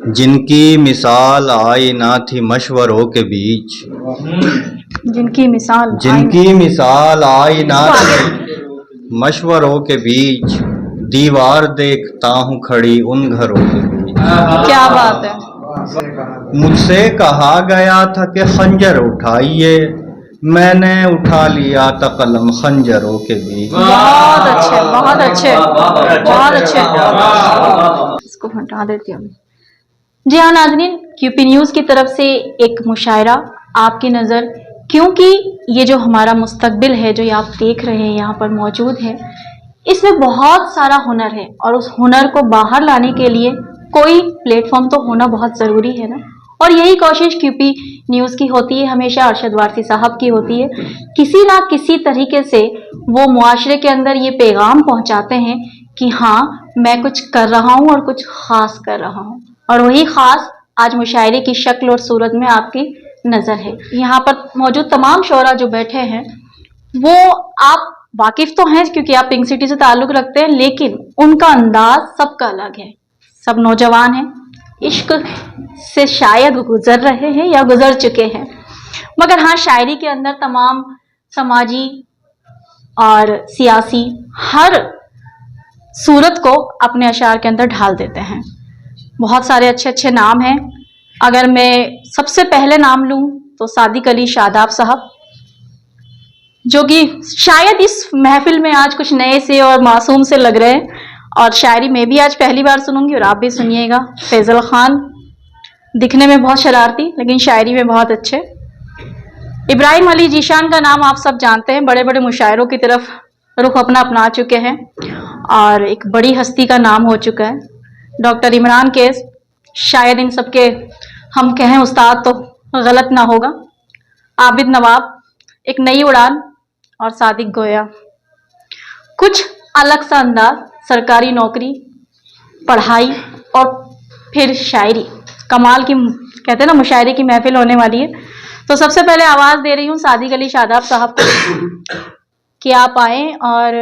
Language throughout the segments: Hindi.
जिनकी मिसाल आई ना थी मशवरों के बीच, जिनकी मिसाल आई ना थी मशवरों के बीच, दीवार देखता हूँ खड़ी उन घरों के बीच। क्या बात है। मुझसे कहा गया था कि खंजर उठाइए, मैंने उठा लिया था कलम खंजरों के बीच। बहुत अच्छे, बहुत अच्छे, बहुत अच्छे। इसको हटा देती हूँ। जी हाँ नाज़रीन, क्यूपी न्यूज़ की तरफ से एक मुशायरा आपकी नज़र, क्योंकि ये जो हमारा मुस्तकबिल है जो ये आप देख रहे हैं यहाँ पर मौजूद है, इसमें बहुत सारा हुनर है और उस हुनर को बाहर लाने के लिए कोई प्लेटफॉर्म तो होना बहुत ज़रूरी है ना। और यही कोशिश क्यूपी न्यूज़ की होती है, हमेशा अरशद वारसी साहब की होती है। किसी ना किसी तरीके से वो मुआशरे के अंदर ये पैगाम पहुंचाते हैं कि हाँ मैं कुछ कर रहा हूँ और कुछ ख़ास कर रहा हूँ, और वही ख़ास आज मुशायरे की शक्ल और सूरत में आपकी नज़र है। यहाँ पर मौजूद तमाम शोरा जो बैठे हैं वो आप वाकिफ तो हैं क्योंकि आप पिंक सिटी से ताल्लुक़ रखते हैं, लेकिन उनका अंदाज सबका अलग है। सब नौजवान हैं, इश्क से शायद गुजर रहे हैं या गुजर चुके हैं, मगर हाँ शायरी के अंदर तमाम समाजी और सियासी हर सूरत को अपने अशार के अंदर ढाल देते हैं। बहुत सारे अच्छे अच्छे नाम हैं। अगर मैं सबसे पहले नाम लूँ तो सादिक अली शादाब साहब, जो कि शायद इस महफिल में आज कुछ नए से और मासूम से लग रहे हैं, और शायरी मैं भी आज पहली बार सुनूंगी और आप भी सुनिएगा। फैजल खान, दिखने में बहुत शरारती लेकिन शायरी में बहुत अच्छे। इब्राहिम अली जीशान का नाम आप सब जानते हैं, बड़े बड़े मुशायरों की तरफ रुख अपना चुके हैं और एक बड़ी हस्ती का नाम हो चुका है डॉक्टर इमरान केस। शायद इन सबके हम कहें उस्ताद तो गलत ना होगा। आबिद नवाब, एक नई उड़ान और सादिक गोया। कुछ अलग सा अंदाज, सरकारी नौकरी, पढ़ाई और फिर शायरी। कमाल की कहते हैं ना मुशायरे की महफिल होने वाली है। तो सबसे पहले आवाज़ दे रही हूँ सादिक अली शादाब साहब को कि आप आएँ और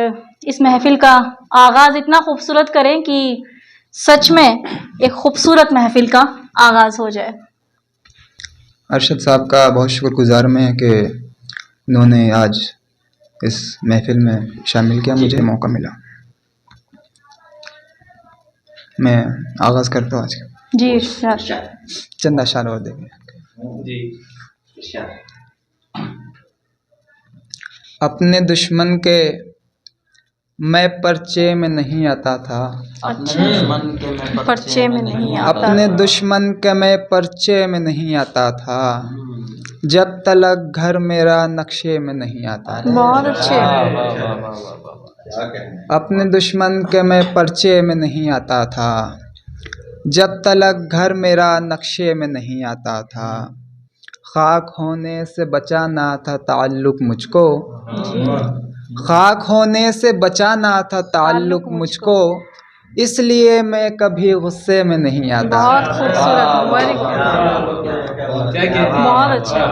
इस महफिल का आगाज़ इतना खूबसूरत करें कि सच में एक खूबसूरत महफिल का आगाज़ हो जाए। अरशद साहब का बहुत शुक्रगुजार मैं कि उन्होंने आज इस महफिल में शामिल किया, मुझे मौका मिला। मैं आगाज़ करता हूँ आज जी। चंद अशार और देंगे जी। अपने दुश्मन के मैं पर्चे में नहीं आता था, पर्चे में नहीं आता, अपने दुश्मन के मैं पर्चे में नहीं आता था, जब तलक घर मेरा नक्शे में नहीं आता था। बहुत अच्छे। अपने दुश्मन के मैं पर्चे में नहीं आता था, जब तलक घर मेरा नक्शे में नहीं आता था। खाक होने से बचाना था ताल्लुक मुझको, खाक होने से बचाना था ताल्लुक मुझको, इसलिए मैं कभी गुस्से में नहीं आता। बहुत खूबसूरत, बहुत अच्छा।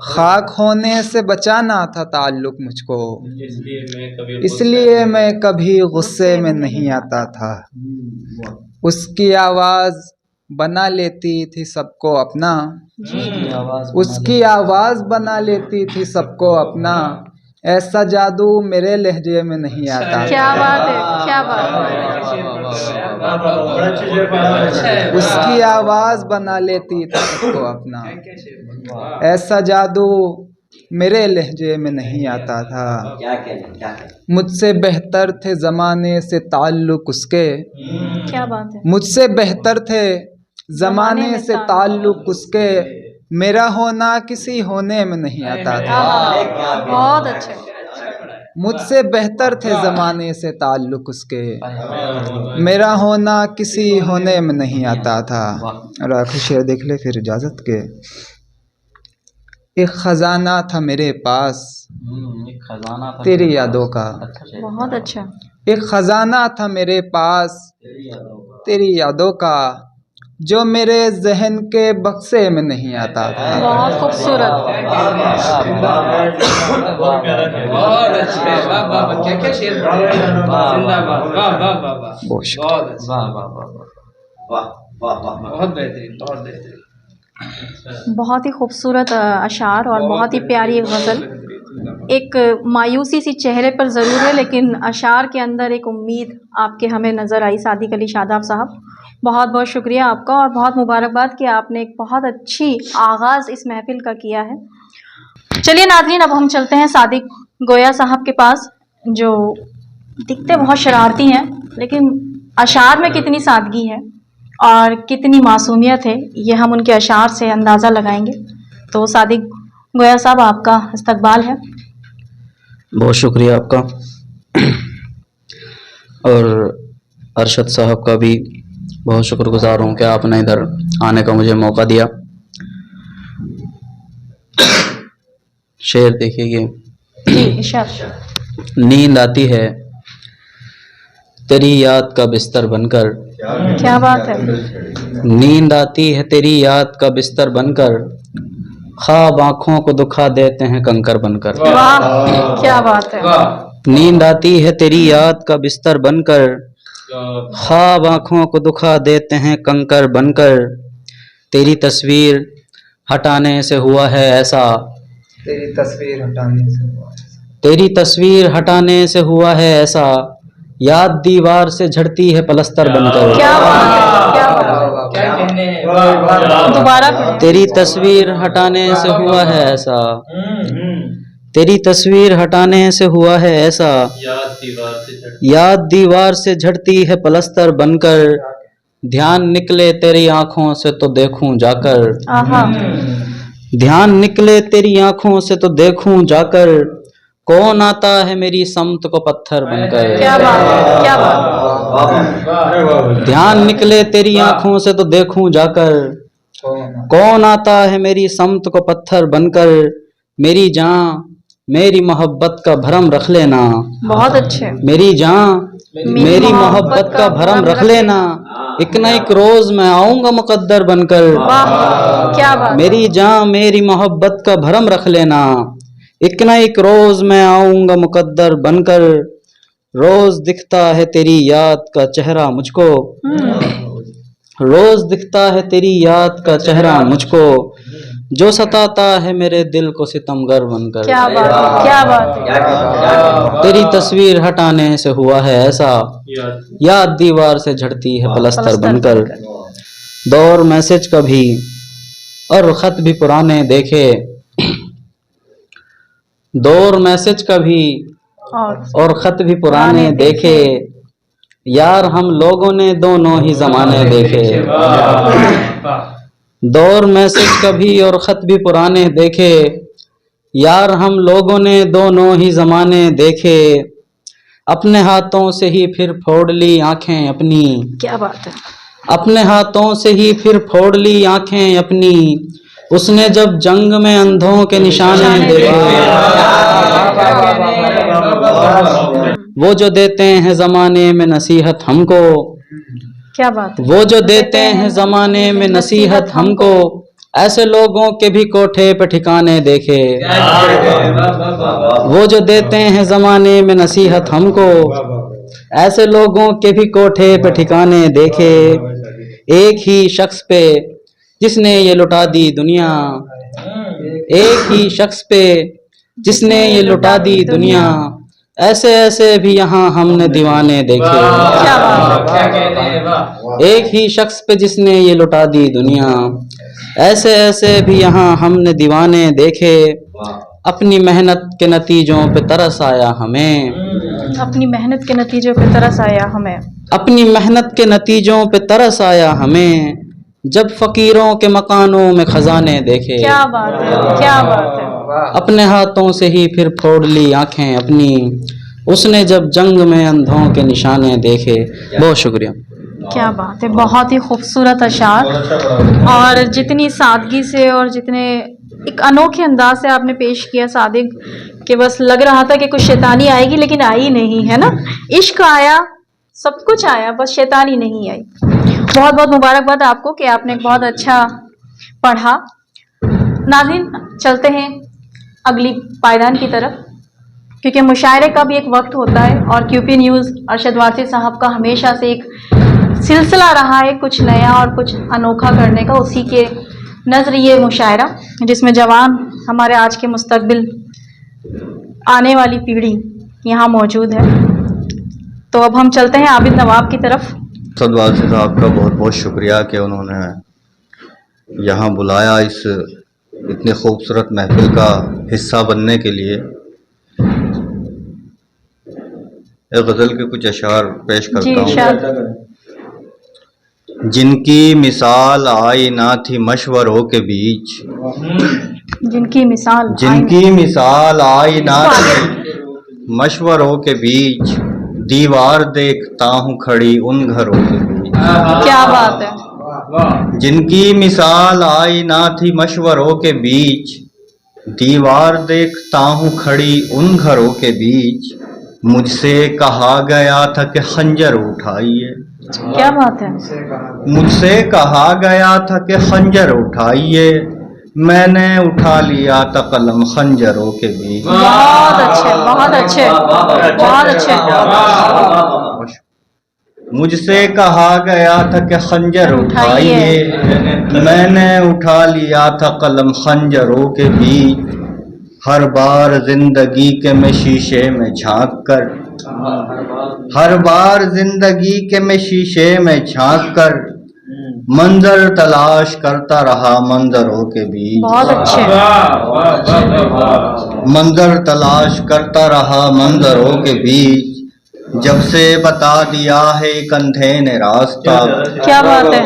खाक होने से बचाना था ताल्लुक मुझको, इसलिए मैं कभी गुस्से में नहीं आता था। उसकी आवाज़ बना लेती थी सबको अपना, उसकी आवाज़ बना लेती थी सबको अपना, ऐसा जादू मेरे लहजे में नहीं आता। क्या बात है, क्या बात है। उसकी आवाज़ बना लेती थी सबको अपना, ऐसा जादू मेरे लहजे में नहीं आता था। मुझसे बेहतर थे ज़माने से ताल्लुक उसके, क्या बात है। मुझसे बेहतर थे ज़माने से ताल्लुक उसके, मेरा होना किसी होने में नहीं आता था। बहुत अच्छे। मुझसे बेहतर थे ज़माने से ताल्लुक उसके, मेरा होना किसी होने में नहीं आता था। और आखिरी शेर देख ले फिर इजाज़त के। एक ख़जाना था मेरे पास तेरी यादों का, बहुत अच्छा। एक ख़जाना था मेरे पास तेरी यादों का, जो मेरे जहन के बक्से में नहीं आता था। बहुत खूबसूरत। बहुत अच्छे, वाह वाह वाह, क्या क्या शेर पढ़े हैं। जिंदाबाद, वाह वाह वाह वाह, बहुत शुक्रिया। बहुत अच्छा, वाह वाह वाह वाह, बहुत बेहतरीन, बहुत बेहतरीन। बहुत ही खूबसूरत अशार और बहुत ही प्यारी एक गज़ल। एक मायूसी सी चेहरे पर ज़रूर है, लेकिन अशार के अंदर एक उम्मीद आपके हमें नज़र आई। सादिक अली शादाब साहब, बहुत बहुत शुक्रिया आपका और बहुत मुबारकबाद कि आपने एक बहुत अच्छी आगाज़ इस महफ़िल का किया है। चलिए नाज़रीन, अब हम चलते हैं सादिक गोया साहब के पास, जो दिखते बहुत शरारती हैं, लेकिन अशार में कितनी सादगी है और कितनी मासूमियत है, ये हम उनके अशार से अंदाज़ा लगाएंगे। तो सादिक गोया साहब, आपका इस्तकबाल है। बहुत शुक्रिया आपका, और अरशद साहब का भी बहुत शुक्रगुजार हूँ कि आपने इधर आने का मुझे मौका दिया। शेर देखिए ये, जी इरशाद। नींद आती है तेरी याद का बिस्तर बनकर, क्या बात है। नींद आती है तेरी याद का बिस्तर बनकर, ख्वाब आँखों को दुखा देते हैं कंकर बनकर। वाह, क्या बात है। नींद आती है तेरी याद का बिस्तर बनकर, ख्वाब आँखों को दुखा देते हैं कंकर बनकर, तेरी तस्वीर हटाने से हुआ है ऐसा, तेरी तस्वीर हटाने से हुआ। तेरी तस्वीर हटाने से हुआ है ऐसा, याद दीवार से झड़ती है पलस्तर बनकर। क्या बात है, क्या बात है। क्या कहने हैं, दोबारा पढ़ें। तेरी तस्वीर हटाने से हुआ है ऐसा, तेरी तस्वीर हटाने से हुआ है ऐसा, याद दीवार से झड़ती है पलस्तर बनकर, ध्यान निकले तेरी आंखों से तो देखूं जाकर, आहा, ध्यान निकले तेरी आंखों से तो देखूं जाकर, कौन आता है मेरी समत को पत्थर बनकर। क्या बात है, क्या बात है। ध्यान निकले तेरी आंखों से तो देखूं जाकर, कौन आता है मेरी समत को पत्थर बनकर, मेरी जान मेरी मोहब्बत का भरम रख लेना, बहुत अच्छे। मेरी जान मेरी मोहब्बत का भरम रख लेना, एक न एक रोज मैं आऊंगा मुकद्दर बनकर। वाह, क्या बात। मेरी जान मेरी मोहब्बत का भरम रख लेना, एक न एक रोज मैं आऊंगा मुकद्दर बनकर, रोज दिखता है तेरी याद का चेहरा मुझको, रोज दिखता है तेरी याद का चेहरा मुझको, जो सताता है मेरे दिल को सितमगर बनकर। क्या बात है, क्या बात है। तेरी तस्वीर हटाने से हुआ है ऐसा, याद दीवार से झड़ती है पलस्तर बनकर, दौर मैसेज कभी और खत भी पुराने देखे, दौर मैसेज कभी और खत भी पुराने देखे, यार हम लोगों ने दोनों ही जमाने देखे, दौर मैसेज कभी और खत भी पुराने देखे, यार हम लोगों ने दोनों ही जमाने देखे, अपने हाथों से ही फिर फोड़ ली आंखें अपनी, क्या बात है। अपने हाथों से ही फिर फोड़ ली आंखें अपनी, उसने जब जंग में अंधों के निशाने देखे, वो जो देते हैं जमाने में नसीहत हमको, क्या बात है। वो जो देते हैं जमाने में नसीहत हमको, ऐसे लोगों के भी कोठे पे ठिकाने देखे, वो जो देते हैं जमाने में नसीहत हमको, ऐसे लोगों के भी कोठे पे ठिकाने देखे, एक ही शख्स पे जिसने ये लुटा दी दुनिया, एक ही शख्स पे जिसने ये लुटा दी दुनिया, ऐसे ऐसे भी यहाँ हमने दीवाने देखे, क्या बात क्या कहने हैं, वाह। एक ही शख्स पे जिसने ये लुटा दी दुनिया, ऐसे ऐसे भी यहाँ हमने दीवाने देखे, अपनी मेहनत के नतीजों पे तरस आया हमें, अपनी मेहनत के नतीजों पे तरस आया हमें, अपनी मेहनत के नतीजों पे तरस आया हमें, जब फकीरों के मकानों में खजाने देखे, क्या बात है, क्या बात है। अपने हाथों से ही फिर फोड़ ली आंखें अपनी, उसने जब जंग में अंधों के निशाने देखे। बहुत शुक्रिया। क्या बात है, बहुत ही खूबसूरत अशार, और जितनी सादगी से और जितने एक अनोखे अंदाज से आपने पेश किया सादिक, कि बस लग रहा था कि कुछ शैतानी आएगी, लेकिन आई नहीं, है ना। इश्क आया, सब कुछ आया, बस शैतानी नहीं आई। बहुत बहुत मुबारकबाद आपको कि आपने बहुत अच्छा पढ़ा। नाज़रीन, चलते हैं अगली पायदान की तरफ, क्योंकि मुशायरे का भी एक वक्त होता है और क्यूपी न्यूज़ अरशद वारसी साहब का हमेशा से एक सिलसिला रहा है कुछ नया और कुछ अनोखा करने का। उसी के नज़रिए मुशायरा जिसमें जवान, हमारे आज के मुस्तकबिल, आने वाली पीढ़ी यहाँ मौजूद है। तो अब हम चलते हैं आबिद नवाब की तरफ। अरशद वारसी साहब का बहुत बहुत शुक्रिया कि उन्होंने यहाँ बुलाया इस इतनी खूबसूरत महफिल का हिस्सा बनने के लिए। एक गज़ल के कुछ अशार पेश जी, करता हूँ। इरशाद। जिनकी मिसाल आई ना थी मशवरों के बीच, जिनकी मिसाल जिनकी मिसाल आई ना थी मशवरों के बीच, दीवार देखता हूँ खड़ी उन घरों के बीच। क्या बात है। जिनकी मिसाल आई ना थी मशवरों के बीच, दीवार देखता हूँ खड़ी उन घरों के बीच। मुझसे कहा गया था कि खंजर उठाइए, क्या बात है। मुझसे कहा गया था कि खंजर उठाइए, मैंने उठा लिया था कलम खंजरों के बीच। बहुत अच्छे, बहुत अच्छे, बहुत अच्छे। मुझसे कहा गया था कि खंजर उठाइए, मैंने उठा लिया था कलम खंजरों के बीच। हर बार जिंदगी के मैं शीशे में झांक कर, हर बार जिंदगी के मैं शीशे में झांक कर, मंजर तलाश करता रहा मंजरों के बीच। बहुत अच्छे। मंजर तलाश करता रहा मंजरों के बीच। जब से बता दिया है कंधे ने रास्ता, क्या बात है।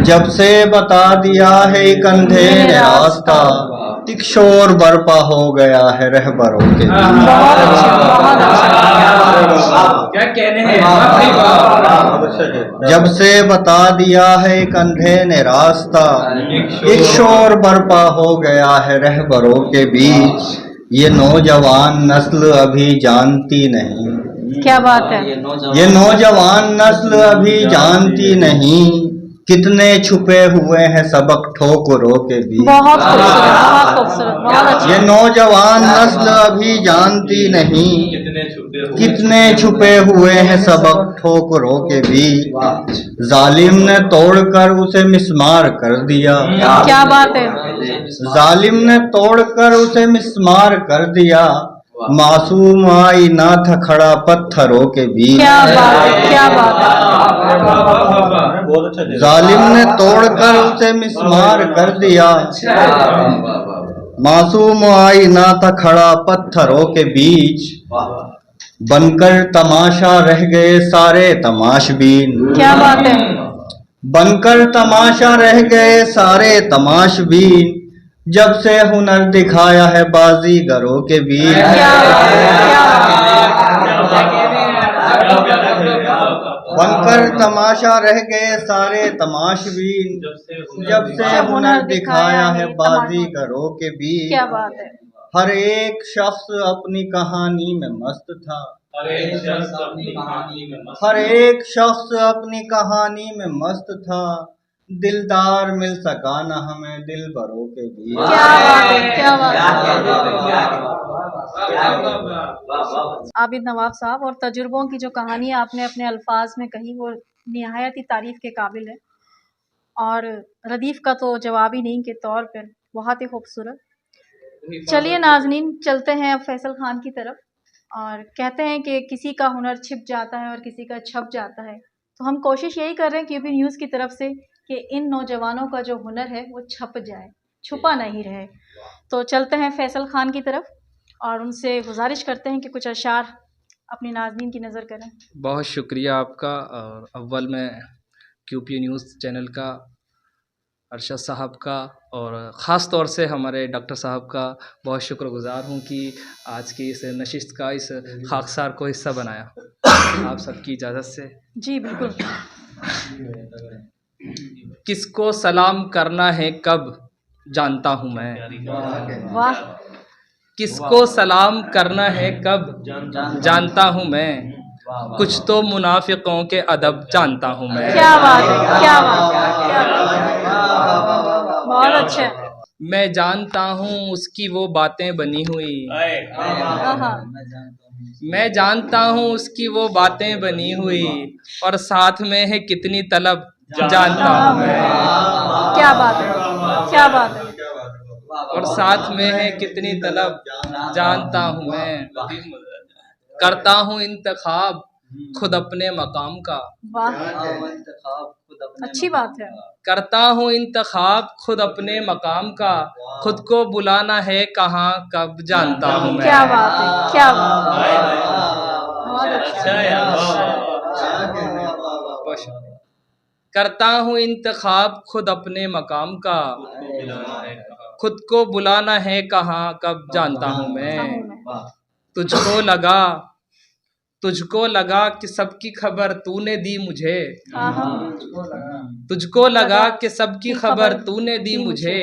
जब से बता दिया है कंधे ने रास्ता, एक शोर बरपा हो गया है रहबरों के बीच। बहुत अच्छे, बहुत अच्छे। क्या कहने हैं। जब से बता दिया है कंधे ने रास्ता, एक शोर बरपा हो गया है रहबरों के बीच। ये नौजवान नस्ल अभी जानती नहीं, क्या बात है। ये नौजवान नस्ल अभी जानती नहीं, कितने छुपे हुए हैं सबक ठोकरों के बीच। बहुत खूबसूरत, बहुत खूबसूरत, बहुत अच्छे। ये नौजवान नस्ल अभी जानती नहीं, कितने छुपे हुए हैं सबक ठोकरों के बीच। जालिम ने तोड़कर उसे मिस्मार कर दिया, क्या बात है। जालिम ने तोड़कर उसे मिस्मार कर दिया। मासूम आई ना था खड़ा पत्थरों के बीच। क्या बात है, क्या बात है। जालिम ने तोड़कर उसे मिस्मार कर दिया। मासूम आई ना था खड़ा पत्थरों के बीच। बनकर तमाशा रह गए सारे तमाशबीन, क्या बात है। बनकर तमाशा रह गए सारे तमाशबीन। जब से हुनर दिखाया है बाजीगरों के बीच। क्या बात है, क्या बात है। बनकर तमाशा रह गए सारे तमाशबीन। जब से हुनर दिखाया है बाजीगरों के बीच। क्या बात है। हर एक शख्स अपनी कहानी में मस्त था, हर एक शख्स अपनी कहानी में मस्त था। दिलदार मिल सका न हमें दिलबरों के बीच। क्या बात है, क्या बात है। आबिद नवाब साहब, और तजुर्बों की जो कहानी आपने अपने अल्फाज में कही वो निहायत ही तारीफ के काबिल है, और रदीफ का तो जवाब ही नहीं के तौर पर बहुत ही खूबसूरत। चलिए नाजनीन, चलते हैं अब फैसल खान की तरफ। और कहते हैं कि किसी का हुनर छिप जाता है और किसी का छप जाता है, तो हम कोशिश यही कर रहे हैं क्यूपी न्यूज़ की तरफ से कि इन नौजवानों का जो हुनर है वो छप जाए, छुपा नहीं रहे। तो चलते हैं फैसल खान की तरफ और उनसे गुजारिश करते हैं कि कुछ अशार अपनी नाज़रीन की नज़र करें। बहुत शुक्रिया आपका। और अव्वल में क्यूपी न्यूज़ चैनल का, अरशद साहब का, और ख़ास तौर से हमारे डॉक्टर साहब का बहुत शुक्रगुज़ार हूँ कि आज की इस नशिस्त का इस खाकसार को हिस्सा बनाया। आप सबकी इजाज़त से जी बिल्कुल। किसको सलाम करना है कब जानता हूँ मैं, वाह। किसको सलाम करना है कब जानता हूँ मैं। कुछ तो मुनाफिकों के अदब जानता हूँ मैं। क्या बात है, क्या बात है, क्या बात है, बहुत अच्छा। मैं जानता हूँ उसकी वो बातें बनी हुई, आहा, मैं जानता हूँ उसकी वो बातें बनी हुई, और साथ में है कितनी तलब जानता हूँ मैं। क्या बात है, क्या बात है, और साथ में है कितनी तलब जानता हूँ मैं। करता हूँ इंतखाब खुद अपने मकाम का, वाह, अच्छी बात है। करता हूँ इंतखाब खुद अपने मकाम का, खुद को बुलाना है कहाँ कब जानता हूँ मैं। क्या बात है, क्या बात है, बहुत अच्छा। करता हूँ इंतखाब खुद अपने मकाम का, खुद को बुलाना है कहाँ कब जानता हूँ मैं। तुझको लगा, तुझको लगा कि सबकी खबर तूने दी मुझे, आहा, तुझको लगा कि सबकी खबर तूने दी मुझे,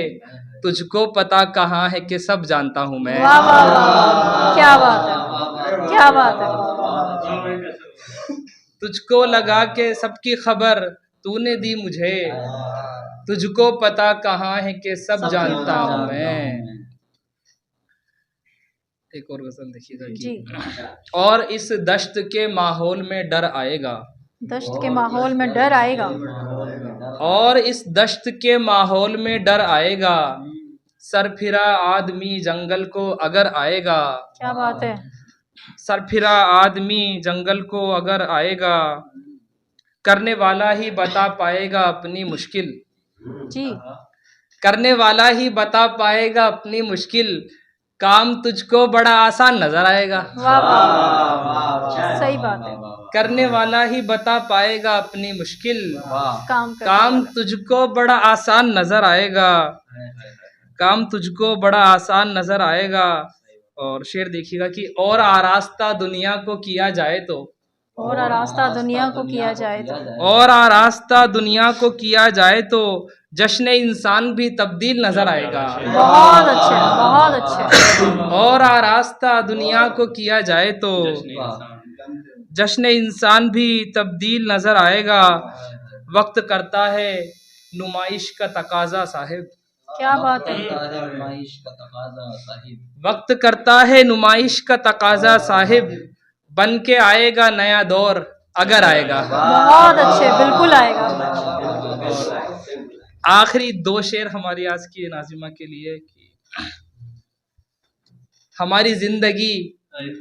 तुझको पता कहाँ है कि सब जानता हूँ मैं। वाह वाह वाह, क्या बात है, क्या बात है, तुझको लगा कि सबकी खबर तूने दी मुझे, तुझको पता कहाँ है कि सब जानता हूँ मैं। एक और गजल देखिएगा जी। कि और इस दश्त के माहौल में डर आएगा, दश्त के माहौल में डर आएगा, और इस दश्त के माहौल में डर आएगा, सरफिरा आदमी जंगल को अगर आएगा, क्या बात है, सरफिरा आदमी जंगल को अगर आएगा, करने वाला ही बता पाएगा अपनी मुश्किल, जी, करने वाला ही बता पाएगा अपनी मुश्किल, काम तुझको बड़ा आसान नजर आएगा। वाह वाह, सही बात है, करने वाला ही बता पाएगा अपनी मुश्किल, काम करने काम वाला। तुझको बड़ा आसान नजर आएगा, काम तुझको बड़ा आसान नजर आएगा। और शेर देखिएगा कि और आरास्ता दुनिया को किया जाए तो, और रास्ता दुनिया को किया जाए तो, और आरास्ता दुनिया को किया जाए तो, जश्न इंसान भी तब्दील नजर आएगा। बहुत अच्छे, बहुत अच्छे, और आरास्ता दुनिया को किया जाए तो, जश्न इंसान भी तब्दील नजर आएगा। वक्त करता है नुमाइश का तकाजा साहिब, क्या बात है, वक्त करता है नुमाइश का तकाजा साहिब, बन के आएगा नया दौर अगर आएगा। बहुत अच्छे, बिल्कुल आएगा। आखिरी दो शेर हमारी आज की नाजिमा के लिए कि हमारी जिंदगी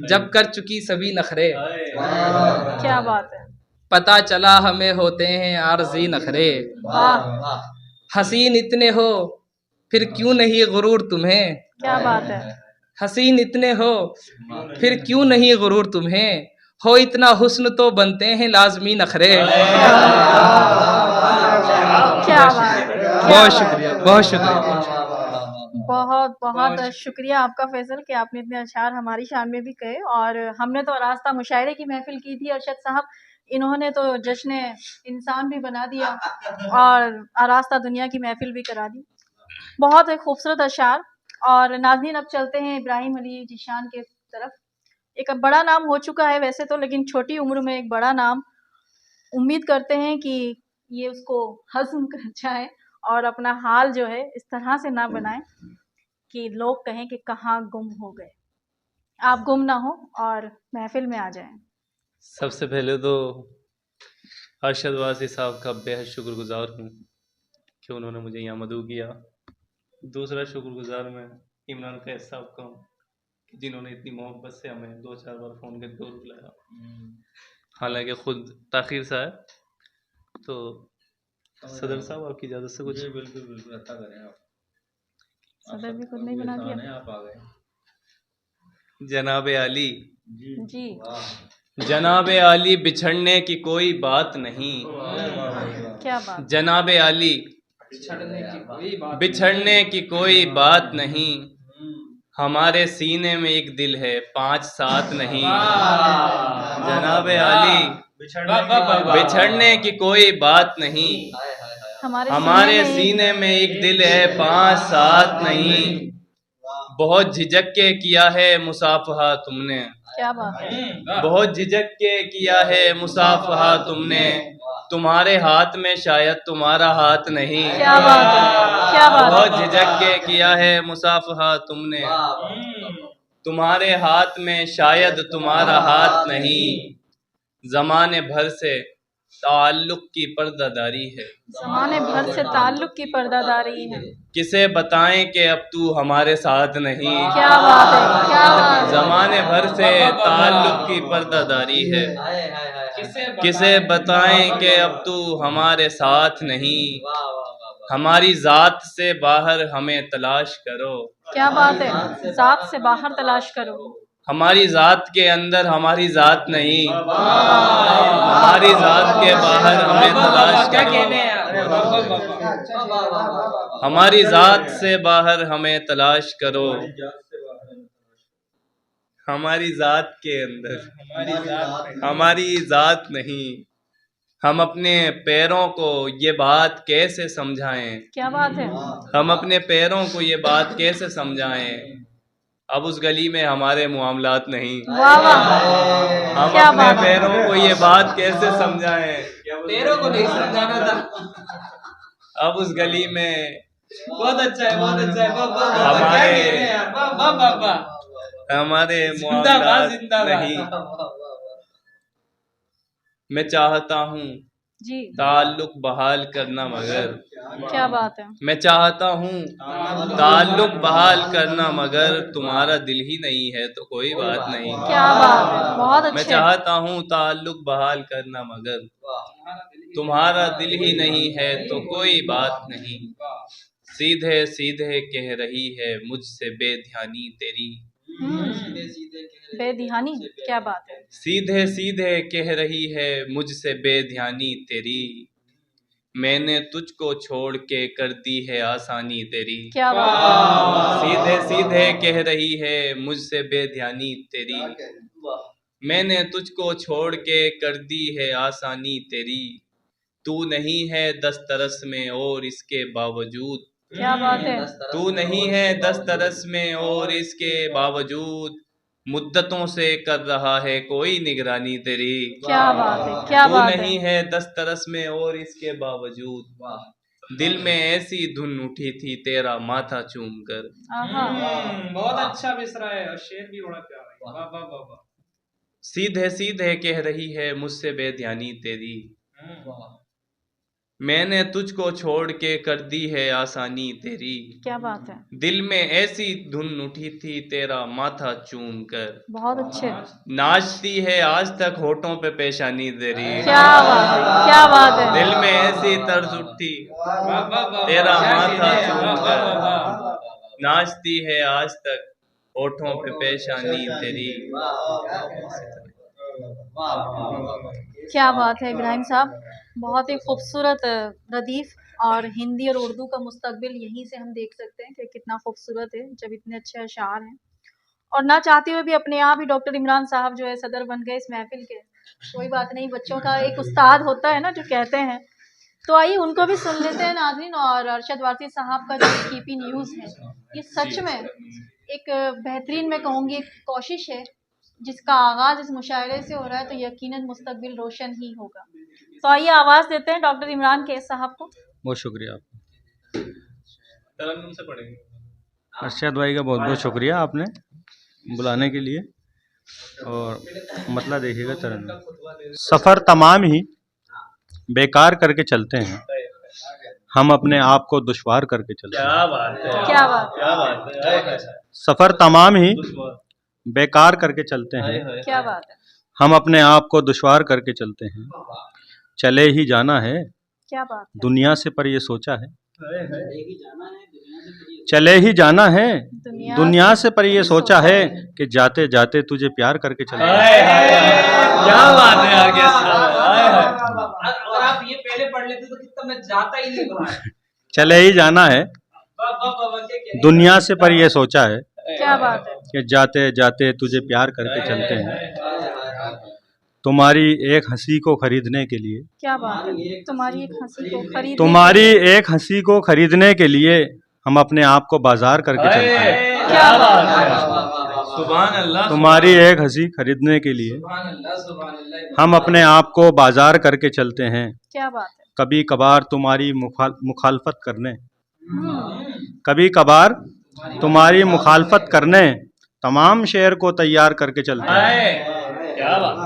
जब कर चुकी सभी नखरे, क्या बात है, पता चला हमें होते हैं आरजी नखरे, वाह, हसीन इतने हो फिर क्यों नहीं गुरूर तुम्हें, क्या बात है, हसीन इतने हो फिर क्यों नहीं गुरूर तुम्हें, हो इतना हुस्न तो बनते हैं लाजमी नखरे। क्या बात है, बहुत शुक्रिया, बहुत शुक्रिया। बहुत बहुत शुक्रिया आपका फैसल कि आपने इतने अशार हमारी शान में भी कहे। और हमने तो रास्ता मुशायरे की महफिल की थी अरशद साहब, इन्होंने तो जश्न इंसान भी बना दिया और रास्ता दुनिया की महफिल भी करा दी। बहुत एक खूबसूरत अशार। और नाज़रीन अब चलते हैं इब्राहिम अली जीशान के तरफ। एक बड़ा नाम हो चुका है वैसे तो, लेकिन छोटी उम्र में एक बड़ा नाम, उम्मीद करते हैं कि ये उसको हज़म कर जाए और अपना हाल जो है इस तरह से ना बनाए कि लोग कहें कि कहाँ गुम हो गए। आप गुम ना हो और महफिल में आ जाएं। सबसे पहले तो अरशद वासी साहब का बेहद शुक्रगुजार हूँ कि उन्होंने मुझे यहाँ मदऊ किया। दूसरा शुक्रगुजार मैं इमरान कैद साहब का हूँ जिन्होंने इतनी मोहब्बत से हमें 2-4 बार फ़ोन करके दूर बुलाया, हालांकि ख़ुद ताख़ीर से आए। तो सदर साहब आपकी इजाज़त से कुछ। बिल्कुल बिल्कुल, अच्छा करें आप। सदर भी खुद नहीं बना दिया। आप आ गए। जनाब आली, जी, जनाब आली बिछड़ने की कोई बात नहीं, क्या बात, जनाब आली बिछड़ने की कोई बात नहीं, हमारे सीने में एक दिल है 5-7 नहीं। जनाब आली बिछड़ने की कोई बात नहीं, हमारे सीने में एक दिल है 5-7 नहीं। बहुत झिझक के किया है मुसाफहा तुमने, क्या बात है। बहुत झिझक के किया है मुसाफहा तुमने, तुम्हारे हाथ में शायद तुम्हारा हाथ नहीं। क्या बात है, क्या बात है। बहुत झिझक के किया है मुसाफहा तुमने, तुम्हारे हाथ में शायद तुम्हारा हाथ नहीं। जमाने भर से ताल्लुक की पर्दादारी है, जमाने भर से ताल्लुक की पर्दादारी है। किसे बताएं कि अब तू हमारे साथ नहीं। क्या बात है, क्या बात है। जमाने भर से ताल्लुक की पर्दादारी है, किसे बताएं कि अब तू हमारे साथ नहीं। हमारी जात से बाहर हमें तलाश करो। क्या बात है, जात से बाहर तलाश करो। हमारी जात के अंदर हमारी जात नहीं, हमारी जात के बाहर हमें तलाश करो। हमारी जात से बाहर हमें तलाश करो। हमारी जात के अंदर हमारी जात नहीं। हम अपने पैरों को ये बात कैसे समझाएं। क्या बात है। हम अपने पैरों को ये बात कैसे समझाएं। अब उस गली में हमारे मामलात नहीं। वाह वाह, हम क्या अपने बात है। पैरों को ये बात कैसे समझाएं। पैरों को नहीं समझाना था। अब उस गली में बहुत अच्छा है, बहुत अच्छा है। वाह वाह वाह, क्या हमारे- कह रहे हैं यार, वाह वाह वाह वाह। हमारे जिंदाबाद मामलात जिंदाबाद। नहीं। मैं चाहता हूँ जी, ताल्लुक बहाल करना मगर, क्या बात है। मैं चाहता हूँ ताल्लुक बहाल करना मगर तुम्हारा दिल ही नहीं है तो कोई बात नहीं। क्या बात है, बहुत मैं अच्छे। चाहता हूँ ताल्लुक बहाल करना मगर तुम्हारा दिल ही नहीं है तो कोई बात नहीं। सीधे सीधे कह रही है मुझसे बेध्यानी तेरी। बेध्यानी, क्या बात है। सीधे सीधे कह रही है मुझसे बेध्यानी तेरी। मैंने तुझको छोड़ के कर दी है आसानी तेरी। क्या बात है। सीधे सीधे कह रही है मुझसे बेध्यानी तेरी। मैंने तुझको छोड़ के कर दी है आसानी तेरी। तू नहीं है दस्तरस में और इसके बावजूद, क्या बात है। तू नहीं है दस्तरस में और इसके बावजूद मुद्दतों से कर रहा है कोई निगरानी तेरी। क्या बात है, क्या तू बात है। नहीं है दस्तरस में और इसके बावजूद दिल में ऐसी धुन उठी थी तेरा माथा चूम कर। आहा, बहुत अच्छा मिसरा है और शेर भी बड़ा प्यारा है। वाह वाह वाह वाह। सीधे सीधे कह रही है मुझसे बेध्यानी तेरी। मैंने तुझको छोड़ के कर दी है आसानी तेरी। क्या बात है। दिल में ऐसी धुन उठी थी तेरा माथा चूम कर। बहुत अच्छे। नाचती है आज तक होठों पे पेशानी तेरी। क्या बात है, क्या बात है। दिल में ऐसी तर्ज उठती वाह वाह वाह। तेरा क्या माथा शेर है। चूम वाह कर। वाह वाह वाह। नाचती है आज तक होठों पे पेशानी तेरी। क्या बात है इब्राहिम साहब, बहुत ही खूबसूरत रदीफ। और हिंदी और उर्दू का मुस्तकबिल यहीं से हम देख सकते हैं कि कितना खूबसूरत है जब इतने अच्छे अशार हैं। और ना चाहते हुए भी अपने आप ही डॉक्टर इमरान साहब जो है सदर बन गए इस महफिल के। कोई बात नहीं, बच्चों का एक उस्ताद होता है ना जो कहते हैं। तो आइए उनको भी सुन लेते हैं नाज़रीन। और अरशद वारसी साहब का जो कीपी न्यूज़ है ये सच में एक बेहतरीन, मैं कहूँगी, एक कोशिश है जिसका आगाज़ इस मुशायरे से हो रहा है तो यकीनन मुस्तकबिल रोशन ही होगा। तो आइए आवाज़ देते हैं डॉक्टर इमरान कैस साहब को। बहुत शुक्रिया आपका, तरन्नुम से पढ़ेंगे। अरशद भाई का बहुत बहुत शुक्रिया आपने बुलाने के लिए। और मतलब देखिएगा तरन्नुम, सफ़र तमाम ही बेकार करके चलते हैं, हम अपने आप को दुश्वार करके चलते हैं। क्या बात है, क्या बात है, क्या बात है। सफ़र तमाम ही बेकार करके चलते हैं, क्या बात है, हम अपने आप को दुश्वार करके चलते हैं। चले ही जाना है क्या बात है। दुनिया से, पर ये सोचा है चले ही जाना है दुनिया से, पर ये सोचा है कि जाते जाते तुझे प्यार करके चलना है। क्या बात है यार, कैसा अगर आप ये पहले पढ़ लेते तो कितना मैं जाता ही नहीं बाहर। चले ही जाना है वाह वाह वाह वाह, क्या कह रहे हैं। दुनिया से, पर ये सोचा है क्या बात है, कि जाते जाते तुझे प्यार करके चलते हैं। तुम्हारी एक हंसी को खरीदने के लिए, क्या बात है। तुम्हारी एक हंसी को खरीद, तुम्हारी एक हंसी को खरीदने के लिए हम अपने आप को बाजार करके चलते हैं। क्या बात है। सुभान अल्लाह, तुम्हारी एक हंसी खरीदने के लिए सुभान अल्लाह, सुभान अल्लाह। हम अपने आप को बाजार करके चलते हैं। क्या बात है। कभी कभार तुम्हारी मुखालफत करने, कभी कभार तुम्हारी मुखालफत करने तमाम शहर को तैयार करके चलते हैं। क्या बात,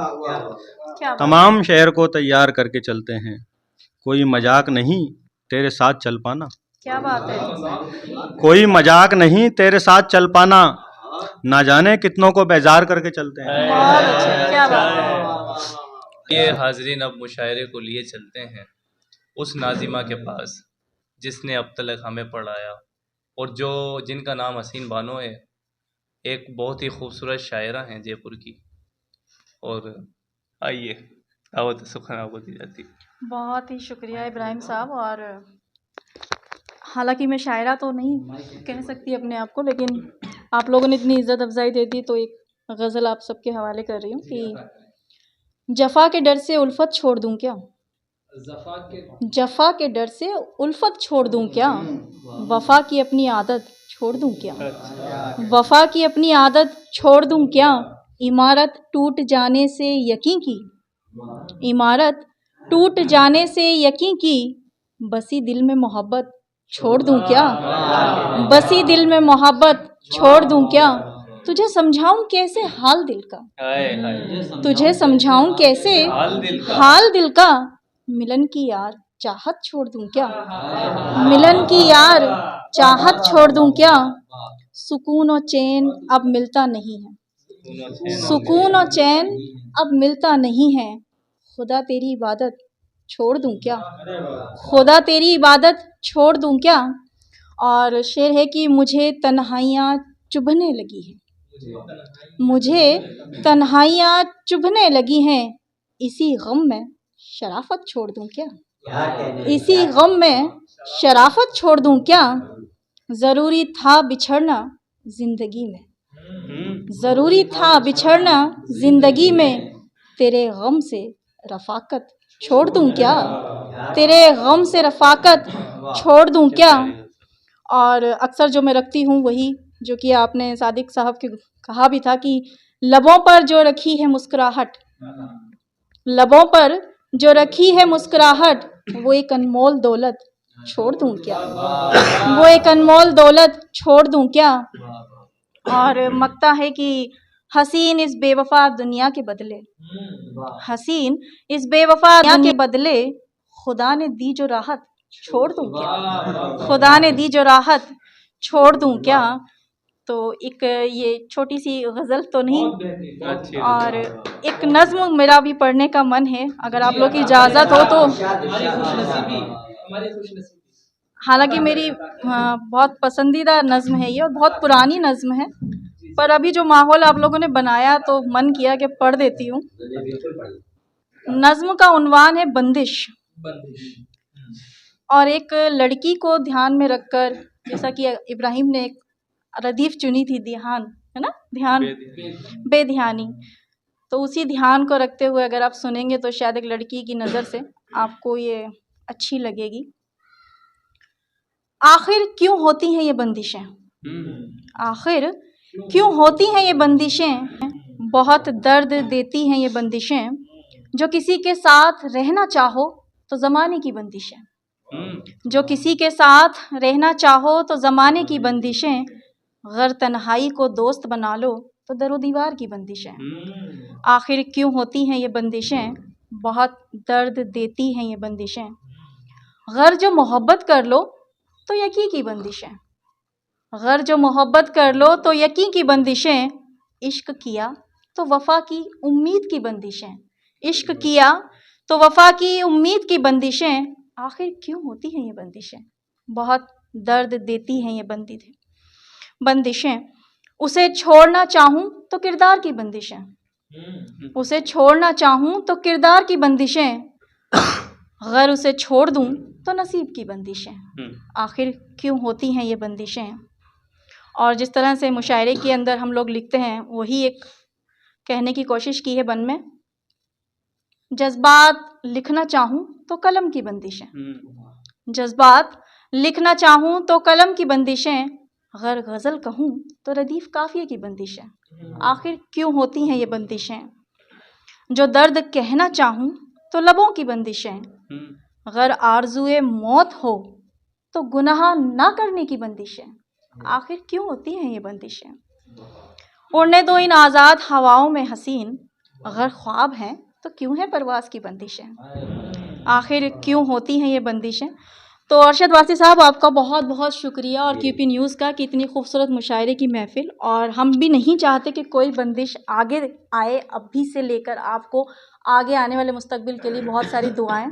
क्या बात। तमाम शहर को तैयार करके चलते हैं। कोई मजाक नहीं तेरे साथ चल पाना, क्या बात है। कोई मजाक नहीं तेरे साथ चल पाना, ना जाने कितनों को बेजार करके चलते हैं। बहुत अच्छा, क्या बात है। ये हाजरीन अब मुशायरे को लिए चलते हैं उस नाजिमा के पास जिसने अब तक हमें पढ़ाया और जिनका नाम हसीन बानो है। एक बहुत ही खूबसूरत शायरा हैं जयपुर की। और आइए दावत सुखना को दी जाती है। बहुत ही शुक्रिया इब्राहिम साहब। और हालांकि मैं शायरा तो नहीं कह सकती अपने आप को, लेकिन आप लोगों ने इतनी इज़्ज़त अफजाई दे दी तो एक गज़ल आप सबके हवाले कर रही हूँ कि जफ़ा के डर से उल्फत छोड़ दूँ क्या, जफ़ा के डर से उल्फत छोड़ दूँ क्या, वफ़ा की अपनी आदत छोड़ दूँ क्या, वफ़ा की अपनी आदत छोड़ दूँ क्या, इमारत टूट जाने से यकीन की, इमारत टूट जाने से यकीन की, बसी दिल में मोहब्बत छोड़ दूँ क्या, बसी दिल में मोहब्बत छोड़ दूँ क्या, तुझे समझाऊं कैसे हाल दिल का, तुझे समझाऊं कैसे हाल दिल का, मिलन की यार चाहत छोड़ दूं क्या, मिलन की यार चाहत छोड़ दूं क्या, सुकून और चैन अब मिलता नहीं है, सुकून और चैन अब मिलता नहीं है, खुदा तेरी इबादत छोड़ दूं क्या, खुदा तेरी इबादत छोड़ दूं क्या। और शेर है कि मुझे तन्हाइयाँ चुभने लगी है, मुझे तन्हाइयाँ चुभने लगी हैं, इसी गम में शराफत छोड़ दूं क्या, इसी गम में शराफत छोड़ दूं क्या, ज़रूरी था बिछड़ना ज़िंदगी में, ज़रूरी था बिछड़ना ज़िंदगी में, तेरे गम से रफ़ाकत छोड़ दूं क्या, तेरे गम से रफ़ाकत छोड़ दूं क्या। और अक्सर जो मैं रखती हूँ वही जो कि आपने सादिक साहब के कहा भी था कि लबों पर जो रखी है मुस्कुराहट, लबों पर जो रखी है मुस्कुराहट, वो एक अनमोल दौलत छोड़ दूं क्या, वो एक अनमोल दौलत छोड़ दूं क्या। और मक्ता है कि हसीन इस बेवफा दुनिया के बदले, हसीन इस बेवफा दुनिया के बदले, खुदा ने दी जो राहत छोड़ दूं क्या, खुदा ने दी जो राहत छोड़ दूं क्या। तो एक ये छोटी सी गज़ल तो नहीं, और एक नज़्म मेरा भी पढ़ने का मन है, अगर आप लोग की इजाज़त हो तो। हालांकि मेरी बहुत पसंदीदा नज़्म है ये, और बहुत पुरानी नज़्म है, पर अभी जो माहौल आप लोगों ने बनाया तो मन किया कि पढ़ देती हूँ। नज़्म का उन्वान है बंदिश। और एक लड़की को ध्यान में रखकर, जैसा कि इब्राहिम ने एक रदीफ चुनी थी, ध्यान है ना, ध्यान बेध्यानी, तो उसी ध्यान को रखते हुए अगर आप सुनेंगे तो शायद एक लड़की की नज़र से आपको ये अच्छी लगेगी। आखिर क्यों होती हैं ये बंदिशें, आखिर क्यों होती हैं ये बंदिशें, बहुत दर्द देती हैं ये बंदिशें, जो किसी के साथ रहना चाहो तो ज़माने की बंदिशें, जो किसी के साथ रहना चाहो तो ज़माने की बंदिशें, गर तन्हाई को दोस्त बना लो तो दरो दीवार की बंदिशें। आखिर क्यों होती हैं ये बंदिशें, बहुत दर्द देती हैं ये बंदिशें, गर जो मोहब्बत कर लो तो यकीन की बंदिशें, गर जो मोहब्बत कर लो तो यकीन की बंदिशें, इश्क किया तो वफ़ा की उम्मीद की बंदिशें, इश्क किया तो वफ़ा की उम्मीद की बंदिशें, आखिर क्यों होती हैं ये बंदिशें, बहुत दर्द देती हैं ये बंदिशें। उसे छोड़ना चाहूँ तो किरदार की बंदिशें, उसे छोड़ना चाहूँ तो किरदार की बंदिशें, अगर उसे छोड़ दूँ तो नसीब की बंदिशें, आखिर क्यों होती हैं ये बंदिशें। और जिस तरह से मुशायरे के अंदर हम लोग लिखते हैं वही एक कहने की कोशिश की है बन में, जज्बात लिखना चाहूँ तो कलम की बंदिशें, जज्बात लिखना चाहूँ तो कलम की बंदिशें, अगर गज़ल कहूँ तो रदीफ़ काफ़िये की बंदिश है। आखिर क्यों होती हैं ये बंदिशें? जो दर्द कहना चाहूँ तो लबों की बंदिशें। अगर आरज़ुए मौत हो तो गुनाह ना करने की बंदिशें। आखिर क्यों होती हैं ये बंदिशें? उड़ने दो इन आज़ाद हवाओं में हसीन, अगर ख्वाब हैं तो क्यों है परवाज़ की बंदिशें। आखिर क्यों होती हैं ये बंदिशें? तो अरशद वासी साहब, आपका बहुत बहुत शुक्रिया और क्यूपी न्यूज़ का कि इतनी खूबसूरत मुशायरे की महफ़िल, और हम भी नहीं चाहते कि कोई बंदिश आगे आए, अभी से लेकर आपको आगे आने वाले मुस्तकबिल के लिए बहुत सारी दुआएं।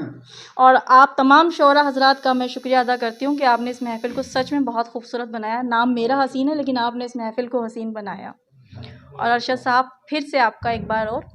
और आप तमाम शोरा हज़रात का मैं शुक्रिया अदा करती हूँ कि आपने इस महफ़िल को सच में बहुत खूबसूरत बनाया। नाम मेरा हसीन है, लेकिन आपने इस महफ़िल को हसीन बनाया। और अरशद साहब, फिर से आपका एक बार और